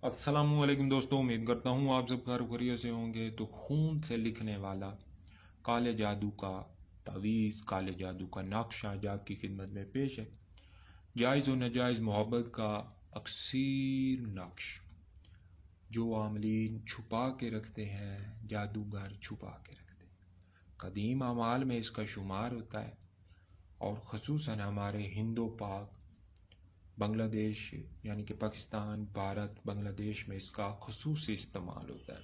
अस्सलाम वालेकुम दोस्तों, उम्मीद करता हूँ आप सब खैर खैरियत से होंगे। तो खून से लिखने वाला काले जादू का तावीज़, काले जादू का नक्श आज आपकी खिदमत में पेश है। जायज़ व नाजायज़ मोहब्बत का अक्सीर नक्श जो आमलीन छुपा के रखते हैं, जादूगर छुपा के रखते हैं। कदीम अमाल में इसका शुमार होता है और ख़ुसूसन हमारे हिंदो पाक बांग्लादेश यानी कि पाकिस्तान, भारत, बांग्लादेश में इसका ख़ुसूसी इस्तेमाल होता है।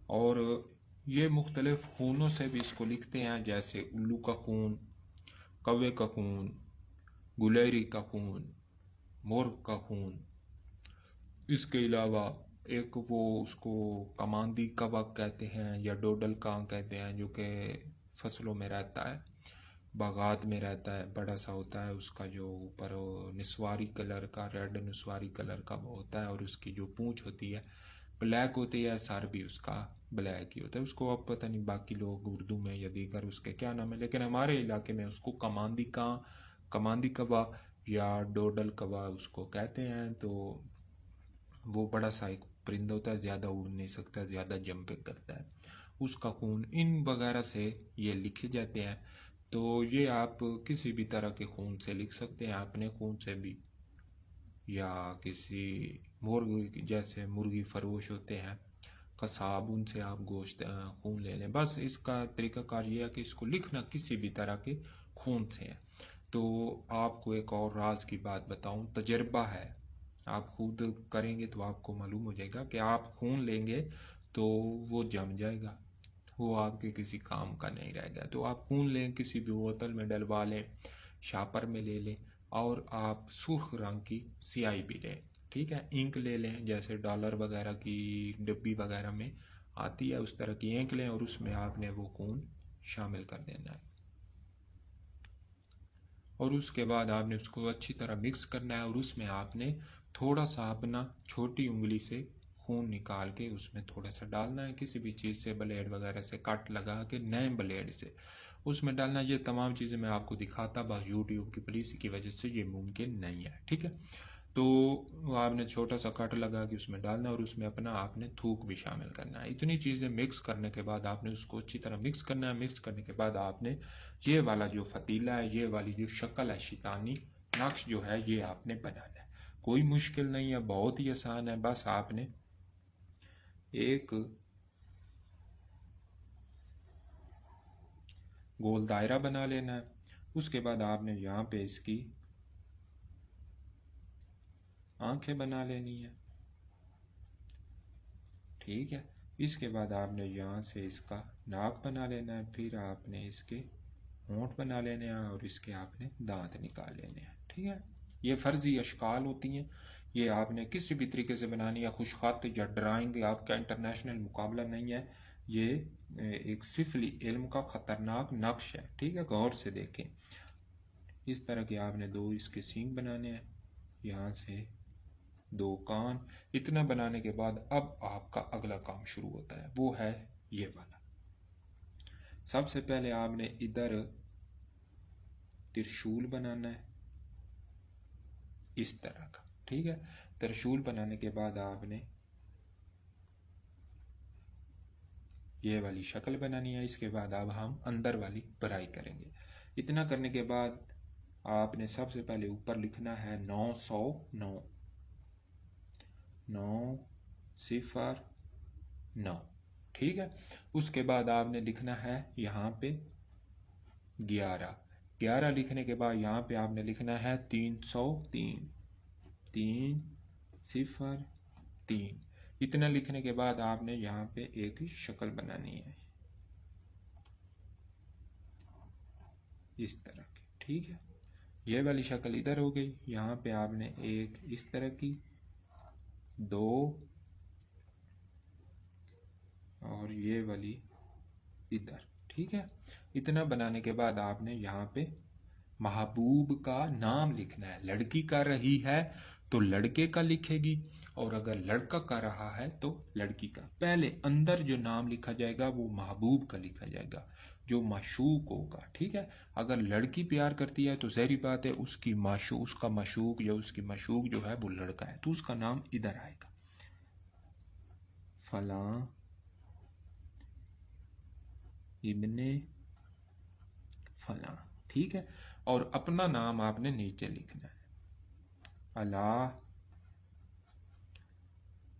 और ये मुख्तलिफ़ खूनों से भी इसको लिखते हैं, जैसे उल्लू का खून, कौवे का खून, गुलेरी का खून, मोर का खून। इसके अलावा एक वो उसको कमांदी कबक कहते हैं या डोडल कां कहते हैं, जो कि फसलों में रहता है, बागात में रहता है, बड़ा सा होता है। उसका जो ऊपर निस्वारी कलर का, रेड निस्वारी कलर का वो होता है, और उसकी जो पूंछ होती है ब्लैक होती है, सर भी उसका ब्लैक ही होता है। उसको अब पता नहीं बाकी लोग उर्दू में या दीगर उसके क्या नाम है, लेकिन हमारे इलाके में उसको कमांदी का, कमांदी कबा या डोडल कबा उसको कहते हैं। तो वो बड़ा सा एक परिंदा होता है, ज़्यादा उड़ नहीं सकता, ज़्यादा जंपिंग करता है। उसका खून इन वगैरह से ये लिखे जाते हैं। तो ये आप किसी भी तरह के खून से लिख सकते हैं, अपने खून से भी, या किसी मुर्गी जैसे मुर्गी फरोश होते हैं कसाब, उनसे आप गोश्त खून ले लें। बस इसका तरीक़ाकार ये है कि इसको लिखना किसी भी तरह के खून से है। तो आपको एक और राज की बात बताऊं, तजर्बा है, आप खुद करेंगे तो आपको मालूम हो जाएगा कि आप खून लेंगे तो वो जम जाएगा, वो आपके किसी काम का नहीं रहेगा। तो आप खून लें, किसी भी बोतल में डलवा लें, शापर में ले लें, और आप सुर्ख रंग की स्याही भी लें, ठीक है। इंक ले लें, जैसे डॉलर वगैरह की डिब्बी वगैरह में आती है, उस तरह की इंक लें, और उसमें आपने वो खून शामिल कर देना है। और उसके बाद आपने उसको अच्छी तरह मिक्स करना है, और उसमें आपने थोड़ा सा अपना छोटी उंगली से खून निकाल के उसमें थोड़ा सा डालना है, किसी भी चीज़ से, ब्लेड वगैरह से कट लगा के नए ब्लेड से उसमें डालना है। ये तमाम चीज़ें मैं आपको दिखाता, बस यूट्यूब की पॉलिसी की वजह से ये मुमकिन नहीं है, ठीक है। तो आपने छोटा सा कट लगा के उसमें डालना है, और उसमें अपना आपने थूक भी शामिल करना है। इतनी चीज़ें मिक्स करने के बाद आपने उसको अच्छी तरह मिक्स करना है। मिक्स करने के बाद आपने ये वाला जो फतीला है, ये वाली जो शक्ल है, शैतानी नक्श जो है, ये आपने बनाना है। कोई मुश्किल नहीं है, बहुत ही आसान है। बस आपने एक गोल दायरा बना लेना है। उसके बाद आपने यहाँ पे इसकी आंखें बना लेनी है, ठीक है। इसके बाद आपने यहाँ से इसका नाक बना लेना है, फिर आपने इसके होंठ बना लेने हैं, और इसके आपने दांत निकाल लेने हैं, ठीक है। ये फर्जी अशकाल होती हैं, ये आपने किसी भी तरीके से बनानी है, खुश खत या ड्राइंग, आपका इंटरनेशनल मुकाबला नहीं है। ये एक सिफली इल्म का ख़तरनाक नक्श है, ठीक है, गौर से देखें। इस तरह के आपने दो इसके सींग बनाने हैं, यहाँ से दो कान। इतना बनाने के बाद अब आपका अगला काम शुरू होता है, वो है ये वाला। सबसे पहले आपने इधर त्रिशूल बनाना है, इस तरह का, ठीक है। त्रिशूल बनाने के बाद आपने ये वाली शक्ल बनानी है। इसके बाद अब हम अंदर वाली पढ़ाई करेंगे। इतना करने के बाद आपने सबसे पहले ऊपर लिखना है 909, 909, ठीक है। उसके बाद आपने लिखना है यहाँ पे 11, 11 लिखने के बाद यहाँ पे आपने लिखना है 303, 303। इतना लिखने के बाद आपने यहाँ पे एक शक्ल बनानी है, इस तरह की, ठीक है। ये वाली शक्ल इधर हो गई। यहाँ पे आपने एक इस तरह की, दो, और ये वाली इधर, ठीक है। इतना बनाने के बाद आपने यहाँ पे महबूब का नाम लिखना है। लड़की कर रही है तो लड़के का लिखेगी, और अगर लड़का कर रहा है तो लड़की का। पहले अंदर जो नाम लिखा जाएगा वो महबूब का लिखा जाएगा, जो माशूक होगा, ठीक है। अगर लड़की प्यार करती है तो ज़ाहिर बात है उसकी उसका माशूक या उसकी माशूक जो है वो लड़का है, तो उसका नाम इधर आएगा। فلاں ابن فلاں، ٹھیک ہے، اور اپنا نام آپ نے نیچے لکھنا ہے، علی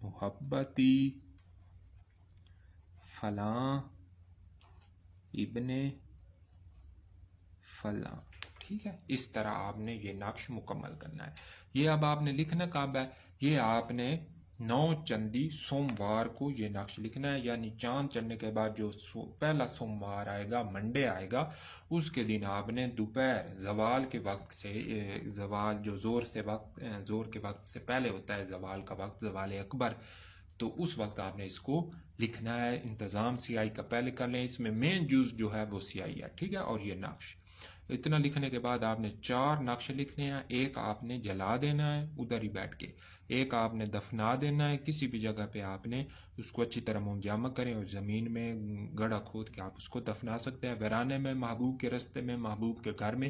محبتی فلاں ابن فلاں، ٹھیک ہے۔ اس طرح آپ نے یہ نقش مکمل کرنا ہے۔ یہ اب آپ نے لکھنا کب ہے؟ یہ آپ نے 9 چندی سوموار کو یہ نقش لکھنا ہے، یعنی چاند چڑھنے کے بعد جو پہلا سوموار آئے گا، منڈے آئے گا، اس کے دن آپ نے دوپہر زوال کے وقت سے، زوال جو زور کے وقت سے پہلے ہوتا ہے، زوال کا وقت، زوال اکبر، تو اس وقت آپ نے اس کو لکھنا ہے۔ انتظام سیاہی کا پہلے کر لیں، اس میں مین جز جو ہے وہ سیاہی ہے، ٹھیک ہے، اور یہ نقش اتنا لکھنے کے بعد آپ نے 4 نقش لکھنے ہیں۔ ایک آپ نے جلا دینا ہے ادھر ہی بیٹھ کے، ایک آپ نے دفنا دینا ہے کسی بھی جگہ پہ، آپ نے اس کو اچھی طرح مومجامہ کریں اور زمین میں گڑھا کھود کے آپ اس کو دفنا سکتے ہیں، ویرانے میں، محبوب کے رستے میں، محبوب کے گھر میں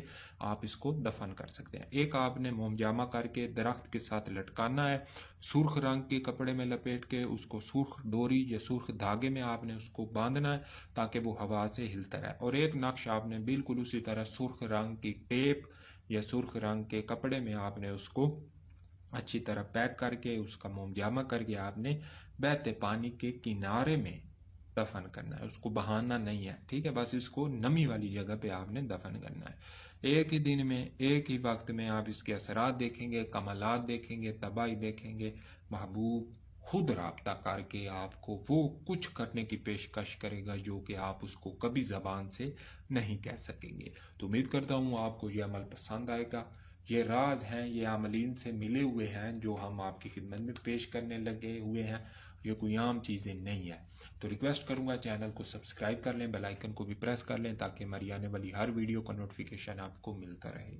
آپ اس کو دفن کر سکتے ہیں۔ ایک آپ نے مومجامہ کر کے درخت کے ساتھ لٹکانا ہے، سرخ رنگ کے کپڑے میں لپیٹ کے، اس کو سرخ ڈوری یا سرخ دھاگے میں آپ نے اس کو باندھنا ہے تاکہ وہ ہوا سے ہلتا رہے، اور ایک نقش آپ نے بالکل اسی طرح سرخ رنگ کی ٹیپ یا سرخ رنگ کے کپڑے میں آپ نے اس کو اچھی طرح پیک کر کے، اس کا مومجامہ کر کے آپ نے بہتے پانی کے کنارے میں دفن کرنا ہے، اس کو بہانا نہیں ہے، ٹھیک ہے، بس اس کو نمی والی جگہ پہ آپ نے دفن کرنا ہے۔ ایک ہی دن میں، ایک ہی وقت میں آپ اس کے اثرات دیکھیں گے، کمالات دیکھیں گے، تباہی دیکھیں گے، محبوب خود رابطہ کر کے آپ کو وہ کچھ کرنے کی پیشکش کرے گا جو کہ آپ اس کو کبھی زبان سے نہیں کہہ سکیں گے۔ تو امید کرتا ہوں آپ کو یہ عمل پسند آئے گا۔ یہ راز ہیں، یہ عاملین سے ملے ہوئے ہیں جو ہم آپ کی خدمت میں پیش کرنے لگے ہوئے ہیں، یہ کوئی عام چیزیں نہیں ہیں۔ تو ریکویسٹ کروں گا چینل کو سبسکرائب کر لیں، بیل آئیکن کو بھی پریس کر لیں تاکہ ہماری آنے والی ہر ویڈیو کا نوٹیفیکیشن آپ کو ملتا رہے۔